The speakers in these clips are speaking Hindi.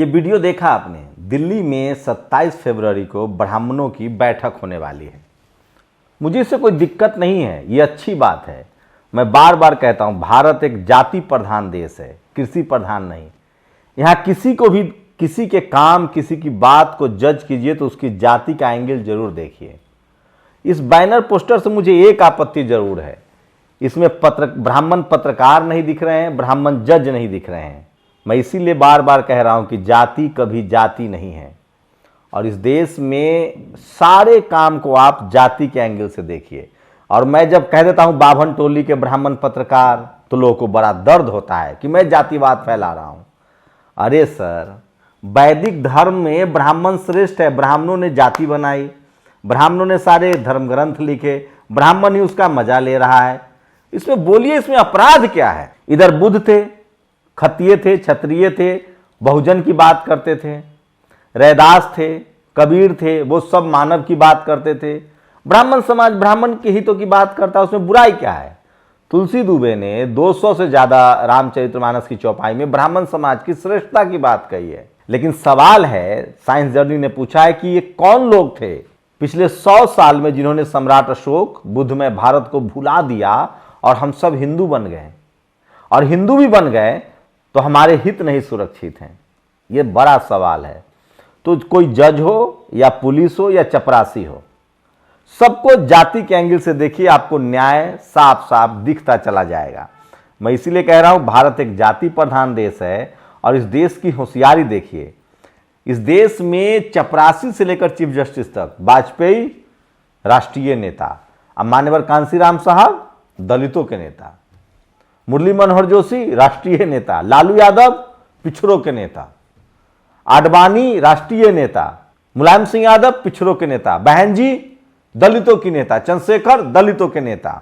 ये वीडियो देखा आपने? दिल्ली में 27 फरवरी को ब्राह्मणों की बैठक होने वाली है। मुझे इससे कोई दिक्कत नहीं है, ये अच्छी बात है। मैं बार बार कहता हूं, भारत एक जाति प्रधान देश है, कृषि प्रधान नहीं। यहाँ किसी को भी किसी के काम, किसी की बात को जज कीजिए तो उसकी जाति का एंगल जरूर देखिए। इस बैनर पोस्टर से मुझे एक आपत्ति जरूर है, इसमें ब्राह्मण पत्रकार नहीं दिख रहे हैं, ब्राह्मण जज नहीं दिख रहे हैं। मैं इसीलिए बार बार कह रहा हूं कि जाति कभी जाति नहीं है, और इस देश में सारे काम को आप जाति के एंगल से देखिए। और मैं जब कह देता हूं बाभन टोली के ब्राह्मण पत्रकार, तो लोगों को बड़ा दर्द होता है कि मैं जातिवाद फैला रहा हूं। अरे सर, वैदिक धर्म में ब्राह्मण श्रेष्ठ है। ब्राह्मणों ने जाति बनाई, ब्राह्मणों ने सारे धर्म ग्रंथ लिखे, ब्राह्मण ही उसका मजा ले रहा है। इसमें बोलिए, इसमें अपराध क्या है? इधर बुद्ध थे, क्षत्रिय थे, क्षत्रिय थे, बहुजन की बात करते थे। रैदास थे, कबीर थे, वो सब मानव की बात करते थे। ब्राह्मण समाज ब्राह्मण के हितों की बात करता है, उसमें बुराई क्या है? तुलसी दुबे ने 200 से ज्यादा रामचरितमानस की चौपाई में ब्राह्मण समाज की श्रेष्ठता की बात कही है। लेकिन सवाल है, साइंस जर्नी ने पूछा है कि ये कौन लोग थे पिछले 100 साल में जिन्होंने सम्राट अशोक बुद्धमय भारत को भुला दिया और हम सब हिंदू बन गए? और हिंदू भी बन गए तो हमारे हित नहीं सुरक्षित हैं। ये बड़ा सवाल है। तो कोई जज हो या पुलिस हो या चपरासी हो, सबको जाति के एंगल से देखिए, आपको न्याय साफ साफ दिखता चला जाएगा। मैं इसीलिए कह रहा हूं, भारत एक जाति प्रधान देश है, और इस देश की होशियारी देखिए। इस देश में चपरासी से लेकर चीफ जस्टिस तक, वाजपेयी राष्ट्रीय नेता, अब मान्यवर कांशीराम साहब दलितों के नेता, मुरली मनोहर जोशी राष्ट्रीय नेता, लालू यादव पिछड़ों के नेता, आडवाणी राष्ट्रीय नेता, मुलायम सिंह यादव पिछड़ों के नेता, बहन जी दलितों की नेता, चंद्रशेखर दलितों के नेता,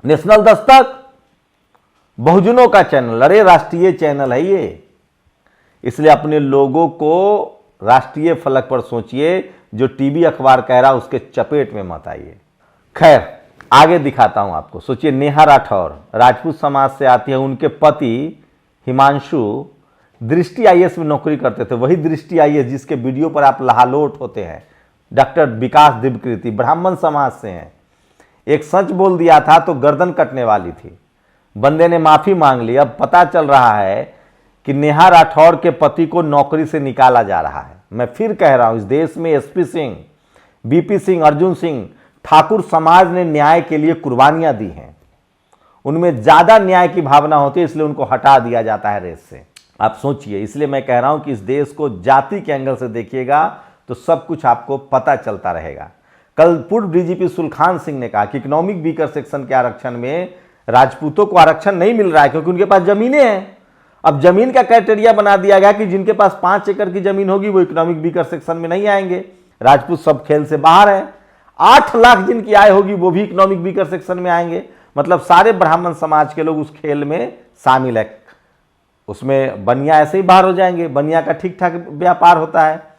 नेशनल दस्तक बहुजनों का चैनल। अरे राष्ट्रीय चैनल है ये। इसलिए अपने लोगों को राष्ट्रीय फलक पर सोचिए, जो टीवी अखबार कह रहा है उसके चपेट में मत आइए। खैर, आगे दिखाता हूं आपको। सोचिए, नेहा राठौर राजपूत समाज से आती है, उनके पति हिमांशु दृष्टि आईएएस में नौकरी करते थे। वही दृष्टि आईएएस जिसके वीडियो पर आप लहालोट होते हैं। डॉक्टर विकास दिव्यकृति ब्राह्मण समाज से हैं। एक सच बोल दिया था तो गर्दन कटने वाली थी, बंदे ने माफी मांग ली। अब पता चल रहा है कि नेहा राठौर के पति को नौकरी से निकाला जा रहा है। मैं फिर कह रहा हूं, इस देश में एसपी सिंह, बीपी सिंह, अर्जुन सिंह, ठाकुर समाज ने न्याय के लिए कुर्बानियां दी हैं। उनमें ज्यादा न्याय की भावना होती है, इसलिए उनको हटा दिया जाता है रेस से। आप सोचिए, इसलिए मैं कह रहा हूं कि इस देश को जाति के एंगल से देखिएगा तो सब कुछ आपको पता चलता रहेगा। कल पूर्व डीजीपी सुलखान सिंह ने कहा कि इकोनॉमिक वीकर सेक्शन के आरक्षण में राजपूतों को आरक्षण नहीं मिल रहा है क्योंकि उनके पास जमीनें हैं। अब जमीन का क्राइटेरिया बना दिया गया कि जिनके पास 5 एकड़ की जमीन होगी वो इकोनॉमिक वीकर सेक्शन में नहीं आएंगे। राजपूत सब खेल से बाहर है। 8 लाख जिनकी आय होगी वो भी इकोनॉमिक वीकर सेक्शन में आएंगे। मतलब सारे ब्राह्मण समाज के लोग उस खेल में शामिल है। उसमें बनिया ऐसे ही बाहर हो जाएंगे, बनिया का ठीक ठाक व्यापार होता है,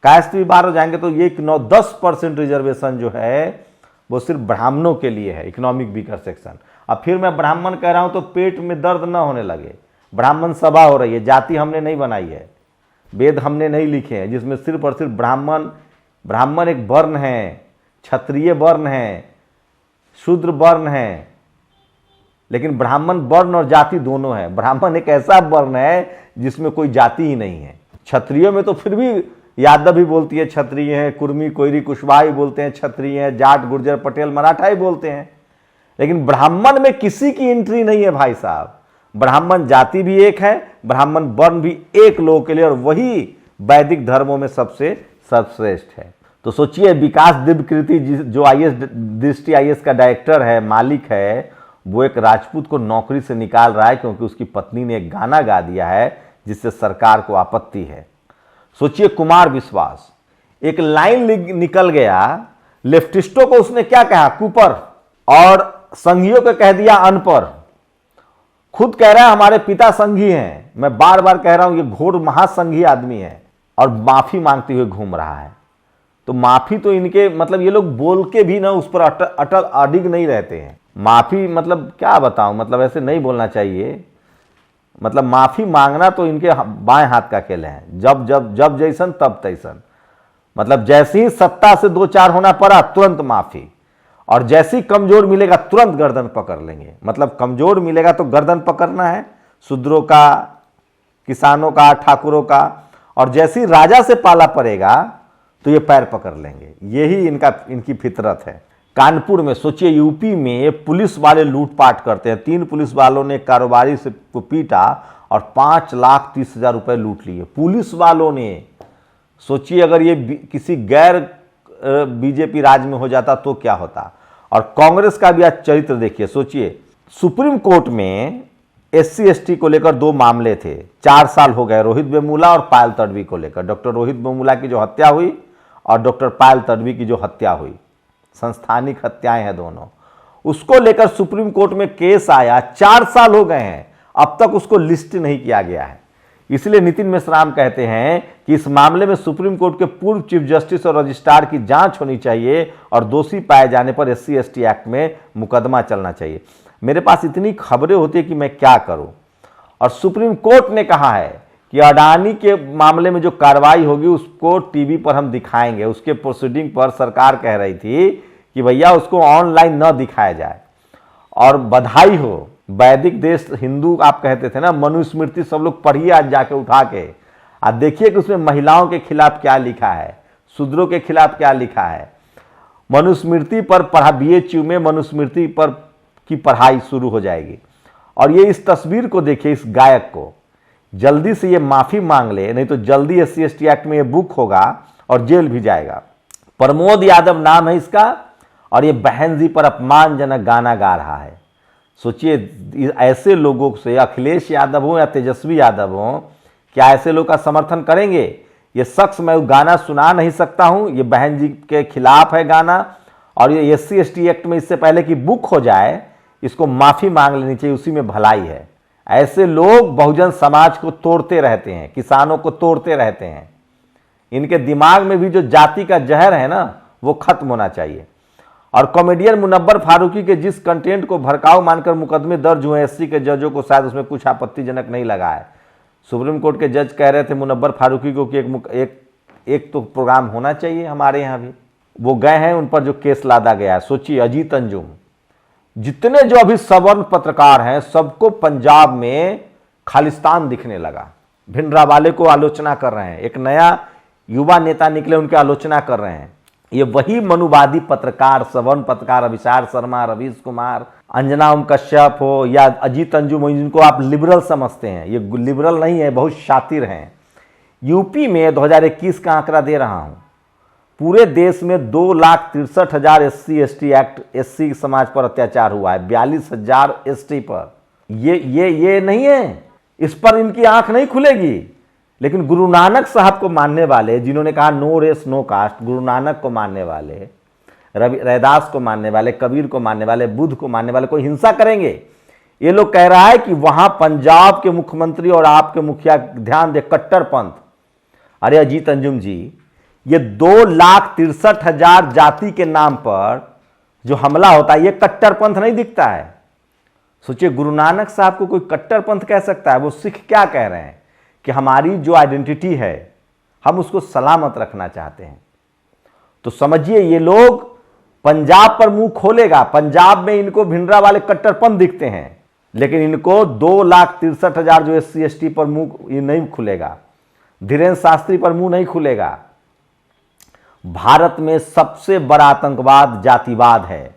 कायस्थ भी बाहर हो जाएंगे। तो ये 9-10% रिजर्वेशन जो है वो सिर्फ ब्राह्मणों के लिए है, इकोनॉमिक वीकर सेक्शन। अब फिर मैं ब्राह्मण कह रहा हूं तो पेट में दर्द न होने लगे। ब्राह्मण सभा हो रही है, जाति हमने नहीं बनाई है, वेद हमने नहीं लिखे हैं जिसमें सिर्फ और सिर्फ ब्राह्मण एक वर्ण है, क्षत्रिय वर्ण है, शूद्र वर्ण है। लेकिन ब्राह्मण वर्ण और जाति दोनों है। ब्राह्मण एक ऐसा वर्ण है जिसमें कोई जाति ही नहीं है। क्षत्रियों में तो फिर भी यादव भी बोलती है क्षत्रिय है, कुर्मी कोयरी कुशवाहा ही बोलते हैं क्षत्रिय है, जाट गुर्जर पटेल मराठा ही बोलते हैं। लेकिन ब्राह्मण में किसी की एंट्री नहीं है भाई साहब। ब्राह्मण जाति भी एक है, ब्राह्मण वर्ण भी एक लोगों के लिए, और वही वैदिक धर्मों में सबसे सर्वश्रेष्ठ है। तो सोचिए, विकास दिव्यकृति जो आईएएस दृष्टि आईएएस का डायरेक्टर है, मालिक है, वो एक राजपूत को नौकरी से निकाल रहा है क्योंकि उसकी पत्नी ने एक गाना गा दिया है जिससे सरकार को आपत्ति है। सोचिए, कुमार विश्वास, एक लाइन निकल गया, लेफ्टिस्टों को उसने क्या कहा, कुपर, और संघियों को कह दिया अनपढ़। खुद कह रहा है हमारे पिता संघी हैं। मैं बार बार कह रहा हूं ये घोर महासंघी आदमी है, और माफी मांगते हुए घूम रहा है। तो माफी तो इनके, मतलब ये लोग बोल के भी ना उस पर अटल अडिग नहीं रहते हैं। माफी मतलब क्या बताऊं, मतलब ऐसे नहीं बोलना चाहिए। मतलब माफी मांगना तो इनके बाएं हाथ का खेल है, जब जब जब जैसन तब तैसन। मतलब जैसे ही सत्ता से दो चार होना पड़ा तुरंत माफी, और जैसे ही कमजोर मिलेगा तुरंत गर्दन पकड़ लेंगे। मतलब कमजोर मिलेगा तो गर्दन पकड़ना है, शूद्रों का, किसानों का, ठाकुरों का, और जैसे ही राजा से पाला पड़ेगा तो ये पैर पकड़ लेंगे। यही इनकी फितरत है। कानपुर में सोचिए, यूपी में पुलिस वाले लूटपाट करते हैं। 3 पुलिस वालों ने कारोबारी से को पीटा और 5,30,000 रुपए लूट लिए, पुलिस वालों ने। सोचिए अगर ये किसी गैर बीजेपी राज्य में हो जाता तो क्या होता। और कांग्रेस का भी आज चरित्र देखिए। सोचिए, सुप्रीम कोर्ट में SC ST को लेकर 2 मामले थे, 4 साल हो गए, रोहित वेमुला और पायल तडवी को लेकर। डॉक्टर रोहित वेमुला की जो हत्या हुई और डॉक्टर पायल तडवी की जो हत्या हुई, संस्थानिक हत्याएं हैं दोनों, उसको लेकर सुप्रीम कोर्ट में केस आया। 4 साल हो गए हैं, अब तक उसको लिस्ट नहीं किया गया है। इसलिए नितिन मेश्राम कहते हैं कि इस मामले में सुप्रीम कोर्ट के पूर्व चीफ जस्टिस और रजिस्ट्रार की जांच होनी चाहिए और दोषी पाए जाने पर SC ST एक्ट में मुकदमा चलना चाहिए। मेरे पास इतनी खबरें होती है कि मैं क्या करूं। और सुप्रीम कोर्ट ने कहा है कि अडानी के मामले में जो कार्रवाई होगी उसको टीवी पर हम दिखाएंगे। उसके प्रोसीडिंग पर सरकार कह रही थी कि भैया उसको ऑनलाइन न दिखाया जाए। और बधाई हो, वैदिक देश हिंदू आप कहते थे ना, मनुस्मृति सब लोग पढ़िए आज जाके उठा के, आज देखिए कि उसमें महिलाओं के खिलाफ क्या लिखा है, शूद्रों के खिलाफ क्या लिखा है। मनुस्मृति पर पढ़ा, BHU में मनुस्मृति पर की पढ़ाई शुरू हो जाएगी। और ये इस तस्वीर को देखिए, इस गायक को, जल्दी से ये माफी मांग ले, नहीं तो जल्दी SC ST एक्ट में ये बुक होगा और जेल भी जाएगा। प्रमोद यादव नाम है इसका, और ये बहन जी पर अपमानजनक गाना गा रहा है। सोचिए ऐसे लोगों से, अखिलेश यादव हो या तेजस्वी यादव हो, क्या ऐसे लोग का समर्थन करेंगे? ये शख्स, मैं गाना सुना नहीं सकता हूं, ये बहन जी के खिलाफ है गाना, और ये SC ST एक्ट में इससे पहले कि बुक हो जाए इसको माफी मांग लेनी चाहिए, उसी में भलाई है। ऐसे लोग बहुजन समाज को तोड़ते रहते हैं, किसानों को तोड़ते रहते हैं। इनके दिमाग में भी जो जाति का जहर है ना, वो खत्म होना चाहिए। और कॉमेडियन मुनव्वर फारूकी के जिस कंटेंट को भड़काऊ मानकर मुकदमे दर्ज हुए, SC के जजों को शायद उसमें कुछ आपत्तिजनक नहीं लगा है। सुप्रीम कोर्ट के जज कह रहे थे मुनव्वर फारूकी को कि एक तो प्रोग्राम होना चाहिए हमारे यहाँ भी। वो गए हैं, उन पर जो केस लादा गया है। सोचिए, अजीत अंजुम, जितने जो अभी सवर्ण पत्रकार हैं सबको पंजाब में खालिस्तान दिखने लगा। भिंडरावाले को आलोचना कर रहे हैं, एक नया युवा नेता निकले, उनकी आलोचना कर रहे हैं। ये वही मनुवादी पत्रकार, सवर्ण पत्रकार, अभिसार शर्मा, रवीश कुमार, अंजना ओम कश्यप हो या अजीत अंजुम हो, जिनको आप लिबरल समझते हैं, ये लिबरल नहीं है, बहुत शातिर हैं। यूपी में 2021 का आंकड़ा दे रहा हूं, पूरे देश में 2,63,000 SC ST एक्ट, SC समाज पर अत्याचार हुआ है, 42,000 ST पर। ये नहीं है, इस पर इनकी आंख नहीं खुलेगी। लेकिन गुरु नानक साहब को मानने वाले, जिन्होंने कहा no race no cast, Guru Nanak को मानने वाले, रविदास को मानने वाले, कबीर को मानने वाले, बुद्ध को मानने वाले कोई हिंसा करेंगे? ये लोग कह रहा है कि वहां पंजाब के मुख्यमंत्री और आपके मुखिया, ध्यान दे, कट्टरपंथ। अरे अजीत अंजुम जी, ये 2,63,000 जाति के नाम पर जो हमला होता है, ये कट्टरपंथ नहीं दिखता है। सोचिए, गुरु नानक साहब को कोई कट्टरपंथ कह सकता है? वो सिख क्या कह रहे हैं कि हमारी जो आइडेंटिटी है हम उसको सलामत रखना चाहते हैं। तो समझिए, ये लोग पंजाब पर मुंह खोलेगा। पंजाब में इनको भिंडरावाले कट्टरपंथ दिखते हैं, लेकिन इनको 2,63,000 जो SC ST पर मुंह ये नहीं खुलेगा, धीरेन्द्र शास्त्री पर मुंह नहीं खुलेगा। भारत में सबसे बड़ा आतंकवाद जातिवाद है,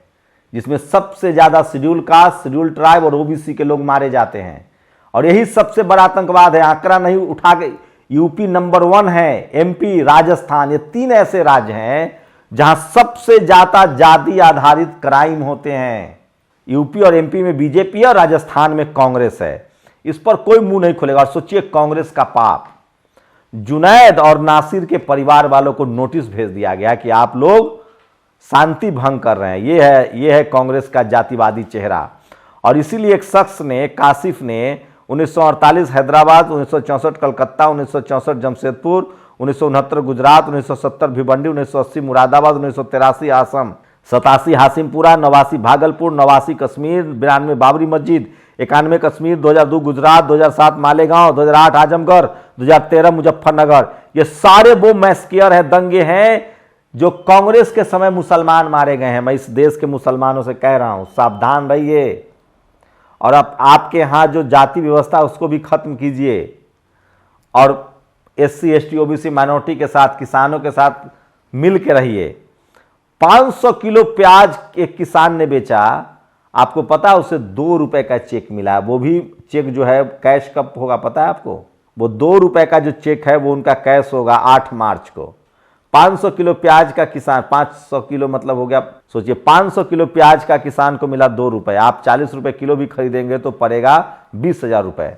जिसमें सबसे ज्यादा शेड्यूल कास्ट, शेड्यूल ट्राइब और OBC के लोग मारे जाते हैं, और यही सबसे बड़ा आतंकवाद है। आंकड़ा नहीं उठा के, यूपी नंबर 1 है, MP, राजस्थान, ये 3 ऐसे राज्य हैं जहां सबसे ज्यादा जाति आधारित क्राइम होते हैं। यूपी और MP में BJP है और राजस्थान में कांग्रेस है। इस पर कोई मुंह नहीं खुलेगा। और सोचिए, कांग्रेस का पाप, जुनैद और नासिर के परिवार वालों को नोटिस भेज दिया गया कि आप लोग शांति भंग कर रहे हैं। ये है कांग्रेस का जातिवादी चेहरा। और इसीलिए एक शख्स ने, काशिफ ने, 1948 हैदराबाद, 1964 कलकत्ता, 1964 जमशेदपुर, 1969 गुजरात, 1970 भिवंडी, 1980 मुरादाबाद, 1983 आसम, 87 हासिमपुरा, 89 भागलपुर, 89 कश्मीर, 92 बाबरी मस्जिद, 91 कश्मीर, 2002 गुजरात, 2007 मालेगांव, 2008 आजमगढ़, 2013 मुजफ्फरनगर। ये सारे वो मैस्कियर है, दंगे हैं जो कांग्रेस के समय मुसलमान मारे गए हैं। मैं इस देश के मुसलमानों से कह रहा हूं, सावधान रहिए। और अब आपके यहां जो जाति व्यवस्था उसको भी खत्म कीजिए और SC ST OBC माइनॉरिटी के साथ, किसानों के साथ मिल के रहिए। 500 किलो प्याज एक किसान ने बेचा, आपको पता है उसे 2 रुपए का चेक मिला। वो भी चेक जो है कैश कब होगा पता है आपको? वो 2 रुपए का जो चेक है वो उनका कैश होगा 8 मार्च को। 500 किलो प्याज का किसान, 500 किलो मतलब हो गया, सोचिए 500 किलो प्याज का किसान को मिला 2 रुपए। आप 40 रुपए किलो भी खरीदेंगे तो पड़ेगा 20,000 रुपए,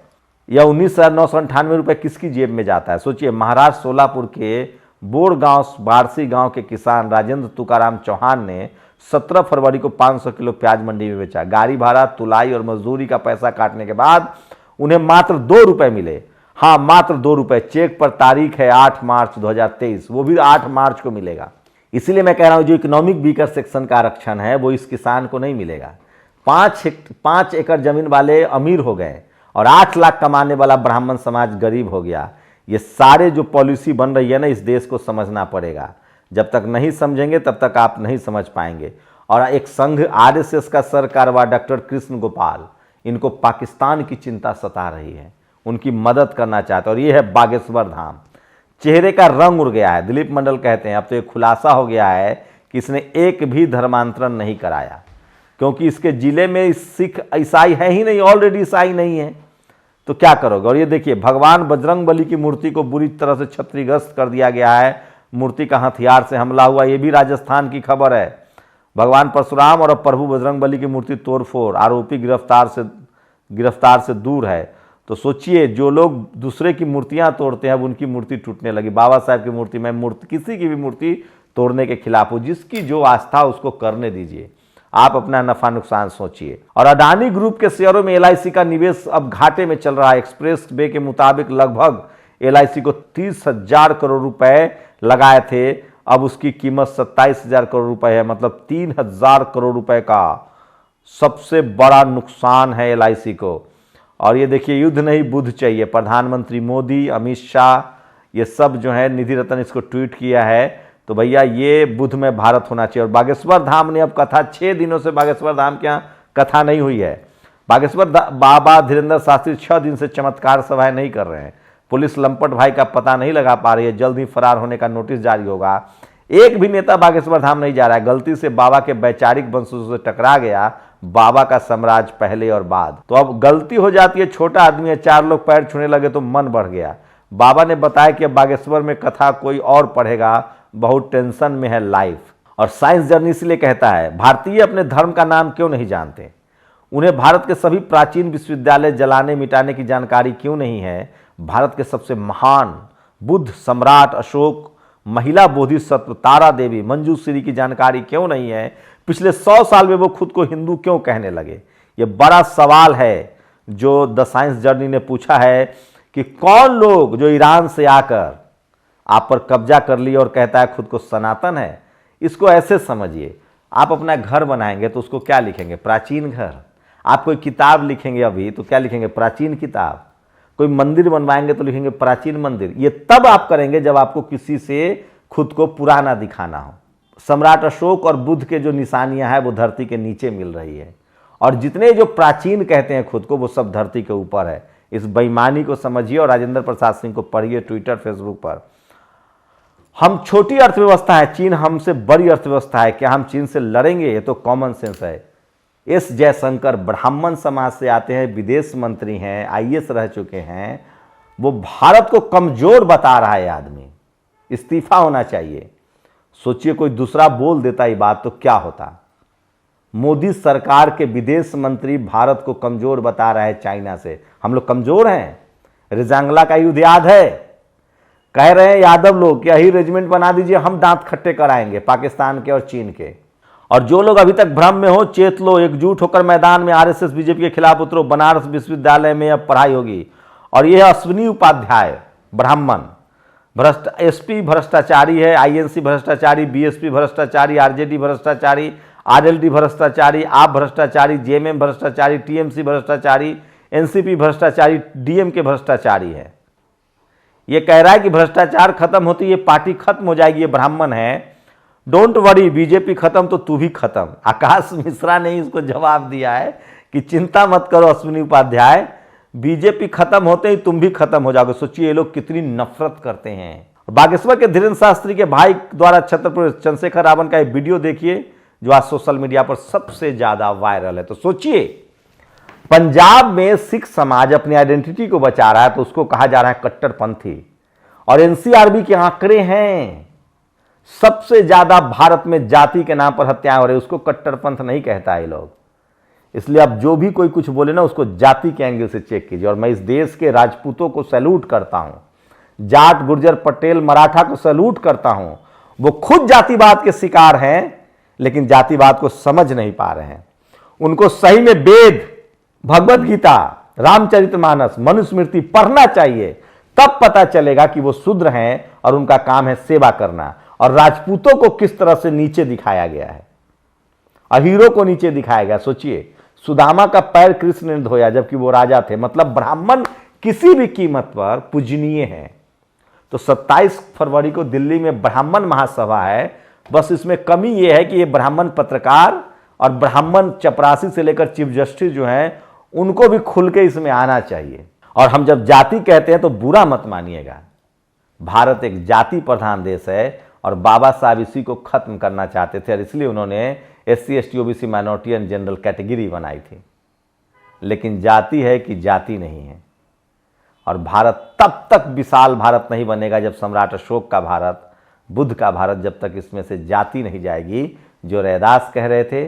या 19,998 रुपए किसकी जेब में जाता है? सोचिए, महाराष्ट्र सोलापुर के बोर गांव बारसी गांव के किसान राजेंद्र तुकाराम चौहान ने 17 फरवरी को 500 किलो प्याज मंडी में बेचा। गाड़ी भाड़ा, तुलाई और मजदूरी का पैसा काटने के बाद उन्हें मात्र 2 रुपए मिले। हाँ, मात्र 2 रुपए। चेक पर तारीख है 8 मार्च 2023, वो भी 8 मार्च को मिलेगा। इसीलिए मैं कह रहा हूं जो इकोनॉमिक वीकर सेक्शन का आरक्षण है वो इस किसान को नहीं मिलेगा। 5 एकड़ जमीन वाले अमीर हो गए और 8 लाख कमाने वाला ब्राह्मण समाज गरीब हो गया। ये सारे जो पॉलिसी बन रही है ना, इस देश को समझना पड़ेगा। जब तक नहीं समझेंगे तब तक आप नहीं समझ पाएंगे। और एक संघ RSS का सरकारवा डॉक्टर कृष्ण गोपाल, इनको पाकिस्तान की चिंता सता रही है, उनकी मदद करना चाहते हैं। और ये है बागेश्वर धाम। चेहरे का रंग उड़ गया है। दिलीप मंडल कहते हैं अब तो ये खुलासा हो गया है कि इसने एक भी धर्मांतरण नहीं कराया, क्योंकि इसके जिले में सिख ईसाई है ही नहीं, ऑलरेडी ईसाई नहीं है, तो क्या करोगे? और ये देखिए, भगवान बजरंग बली की मूर्ति को बुरी तरह से क्षतिग्रस्त कर दिया गया है। मूर्ति का हथियार से हमला हुआ, ये भी राजस्थान की खबर है। भगवान परशुराम और प्रभु बजरंग बली की मूर्ति तोड़फोड़, आरोपी गिरफ्तार से दूर है। तो सोचिए, जो लोग दूसरे की मूर्तियां तोड़ते हैं अब उनकी मूर्ति टूटने लगी। बाबा साहब की मूर्ति, मैं किसी की भी मूर्ति तोड़ने के खिलाफ हूं। जिसकी जो आस्था उसको करने दीजिए, आप अपना नफा नुकसान सोचिए। और अडानी ग्रुप के शेयरों में LIC का निवेश अब घाटे में चल रहा है। एक्सप्रेस वे के मुताबिक लगभग LIC को 30,000 करोड़ रुपए लगाए थे, अब उसकी कीमत 27,000 करोड़ रुपए है। मतलब 3,000 करोड़ रुपए का सबसे बड़ा नुकसान है LIC को। और ये देखिए, युद्ध नहीं बुद्ध चाहिए। प्रधानमंत्री मोदी, अमित शाह, ये सब जो है, निधि रतन इसको ट्वीट किया है। तो भैया ये बुद्ध में भारत होना चाहिए। और बागेश्वर धाम ने अब कथा, 6 दिनों से बागेश्वर धाम के यहाँ कथा नहीं हुई है। बागेश्वर बाबा धीरेन्द्र शास्त्री 6 दिन से चमत्कार सभाएं नहीं कर रहे हैं। पुलिस लंपट भाई का पता नहीं लगा पा रही है, जल्द ही फरार होने का नोटिस जारी होगा। एक भी नेता बागेश्वर धाम नहीं जा रहा है। गलती से बाबा के वैचारिक वंशजों से टकरा गया बाबा का साम्राज्य पहले और बाद। तो अब गलती हो जाती है, छोटा आदमी है, 4 लोग पैर छूने लगे तो मन बढ़ गया। बाबा ने बताया कि अब बागेश्वर में कथा कोई और पढ़ेगा, बहुत टेंशन में है लाइफ। और साइंस जर्नी इसलिए कहता है, भारतीय अपने धर्म का नाम क्यों नहीं जानते? उन्हें भारत के सभी प्राचीन विश्वविद्यालय जलाने मिटाने की जानकारी क्यों नहीं है? भारत के सबसे महान बुद्ध, सम्राट अशोक, महिला बोधिसत्व तारा देवी, मंजूश्री की जानकारी क्यों नहीं है? पिछले 100 साल में वो खुद को हिंदू क्यों कहने लगे? ये बड़ा सवाल है जो द साइंस जर्नी ने पूछा है कि कौन लोग जो ईरान से आकर आप पर कब्जा कर लिए और कहता है खुद को सनातन है। इसको ऐसे समझिए, आप अपना घर बनाएंगे तो उसको क्या लिखेंगे? प्राचीन घर। आप कोई किताब लिखेंगे अभी तो क्या लिखेंगे? प्राचीन किताब। कोई मंदिर बनवाएंगे तो लिखेंगे प्राचीन मंदिर। ये तब आप करेंगे जब आपको किसी से खुद को पुराना दिखाना हो। सम्राट अशोक और बुद्ध के जो निशानियां हैं वो धरती के नीचे मिल रही है, और जितने जो प्राचीन कहते हैं खुद को वो सब धरती के ऊपर है। इस बेईमानी को समझिए और राजेंद्र प्रसाद सिंह को पढ़िए ट्विटर फेसबुक पर। हम छोटी अर्थव्यवस्था है, चीन हमसे बड़ी अर्थव्यवस्था है, क्या हम चीन से लड़ेंगे? ये तो कॉमन सेंस है। एस जयशंकर ब्राह्मण समाज से आते हैं, विदेश मंत्री हैं, IAS रह चुके हैं, वो भारत को कमजोर बता रहा है। आदमी इस्तीफा होना चाहिए। सोचिए, कोई दूसरा बोल देता ये बात तो क्या होता? मोदी सरकार के विदेश मंत्री भारत को कमजोर बता रहा है चाइना से। हम लोग कमजोर हैं? रिजांगला का युद्ध याद है? कह रहे हैं यादव लोग कि यही रेजिमेंट बना दीजिए, हम दांत खट्टे कराएंगे पाकिस्तान के और चीन के। और जो लोग अभी तक भ्रम में हो, चेत लो, एकजुट होकर मैदान में RSS BJP के खिलाफ उतरो। बनारस विश्वविद्यालय में अब पढ़ाई होगी। और यह अश्विनी उपाध्याय ब्राह्मण SP भ्रष्टाचारी है, INC भ्रष्टाचारी, BSP भ्रष्टाचारी, RJD भ्रष्टाचारी, आरएलडी भ्रष्टाचारी, आप भ्रष्टाचारी, जेएमएम भ्रष्टाचारी, टीएमसी भ्रष्टाचारी, एनसीपी भ्रष्टाचारी, डीएमके भ्रष्टाचारी है। ये कह रहा है कि भ्रष्टाचार खत्म होती ये पार्टी खत्म हो जाएगी, ये ब्राह्मण है। डोंट वरी, बीजेपी खत्म तो तू भी खत्म। आकाश मिश्रा ने इसको जवाब दिया है कि चिंता मत करो अश्विनी उपाध्याय, बीजेपी खत्म होते ही तुम भी खत्म हो जाओगे। सोचिए ये लोग कितनी नफरत करते हैं। बागेश्वर के धीरेन्द्र शास्त्री के भाई द्वारा छत्रपति चंद्रशेखर रावण का एक वीडियो देखिए जो आज सोशल मीडिया पर सबसे ज्यादा वायरल है। तो सोचिए पंजाब में सिख समाज अपनी आइडेंटिटी को बचा रहा है तो उसको कहा जा रहा है कट्टरपंथी। और एनसीआरबी के आंकड़े हैं, सबसे ज्यादा भारत में जाति के नाम पर हत्याएं हो रही, उसको कट्टरपंथ नहीं कहता है लोग। इसलिए अब जो भी कोई कुछ बोले ना उसको जाति के एंगल से चेक कीजिए। और मैं इस देश के राजपूतों को सैल्यूट करता हूं, जाट, गुर्जर, पटेल, मराठा को सैल्यूट करता हूं। वो खुद जातिवाद के शिकार हैं लेकिन जातिवाद को समझ नहीं पा रहे हैं। उनको सही में वेद, भगवत गीता, रामचरितमानस, मनुस्मृति पढ़ना चाहिए, तब पता चलेगा कि वो शूद्र हैं और उनका काम है सेवा करना। और राजपूतों को किस तरह से नीचे दिखाया गया है, अहीरों को नीचे दिखाया गया। सोचिए सुदामा का पैर कृष्ण ने धोया जबकि वो राजा थे। मतलब ब्राह्मण किसी भी कीमत पर पूजनीय है। तो 27 फरवरी को दिल्ली में ब्राह्मण महासभा है। बस इसमें कमी यह है कि ये ब्राह्मण पत्रकार और ब्राह्मण चपरासी से लेकर चीफ जस्टिस जो हैं उनको भी खुल के इसमें आना चाहिए। और हम जब जाति कहते हैं तो बुरा मत मानिएगा, भारत एक जाति प्रधान देश है और बाबा साहब इसी को खत्म करना चाहते थे और इसलिए उन्होंने SC ST OBC minority and general category बनाई थी। लेकिन जाति है कि जाति नहीं है। और भारत तब तक विशाल भारत नहीं बनेगा जब सम्राट अशोक का भारत, बुद्ध का भारत, जब तक इसमें से जाति नहीं जाएगी। जो रैदास कह रहे थे,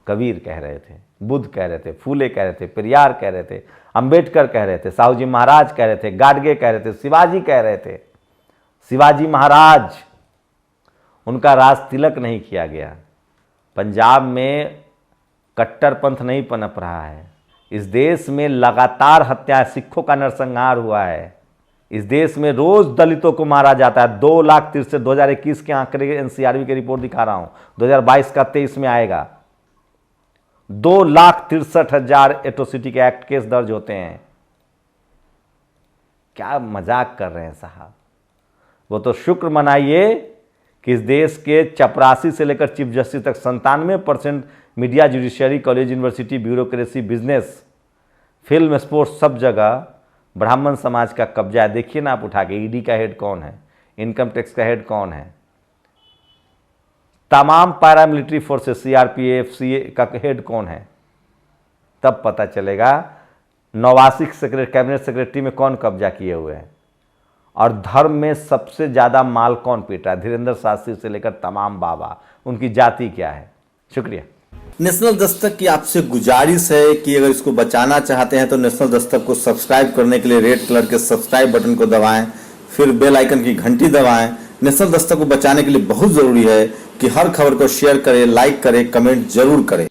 कबीर कह रहे थे, बुद्ध कह रहे थे, फूले कह रहे थे, पेरियार कह रहे थे, अंबेडकर कह रहे थे, साहू जी महाराज कह रहे थे, गाडगे कह रहे थे, शिवाजी कह रहे थे। शिवाजी महाराज, उनका राज तिलक नहीं किया गया। पंजाब में कट्टरपंथ नहीं पनप रहा है। इस देश में लगातार हत्या, सिखों का नरसंहार हुआ है। इस देश में रोज दलितों को मारा जाता है। 2,63,000 2021 के आंकड़े एनसीआरबी की रिपोर्ट दिखा रहा हूं, 2022 का 23 में आएगा। 2,63,000 एट्रोसिटी के एक्ट केस दर्ज होते हैं। क्या मजाक कर रहे हैं साहब। वो तो शुक्र मनाइए कि इस देश के चपरासी से लेकर चीफ जस्टिस तक 97% media, judiciary, college, university, bureaucracy, business, film, sports, सब जगह ब्राह्मण समाज का कब्जा है। देखिए ना आप उठा के, ईडी का हेड कौन है, इनकम टैक्स का हेड कौन है, तमाम पैरामिलिट्री फोर्सेस, CRPF, CA का हेड कौन है, तब पता चलेगा नवासी कैबिनेट सेक्रेटरी में कौन कब्जा किए हुए हैं। और धर्म में सबसे ज्यादा माल कौन पीट रहा है, धीरेन्द्र शास्त्री से लेकर तमाम बाबा, उनकी जाति क्या है। शुक्रिया। नेशनल दस्तक की आपसे गुजारिश है कि अगर इसको बचाना चाहते हैं तो नेशनल दस्तक को सब्सक्राइब करने के लिए रेड कलर के सब्सक्राइब बटन को दबाएं, फिर बेल आइकन की घंटी दबाएं। नेशनल दस्तक को बचाने के लिए बहुत जरूरी है कि हर खबर को शेयर करें, लाइक करें, कमेंट जरूर करें।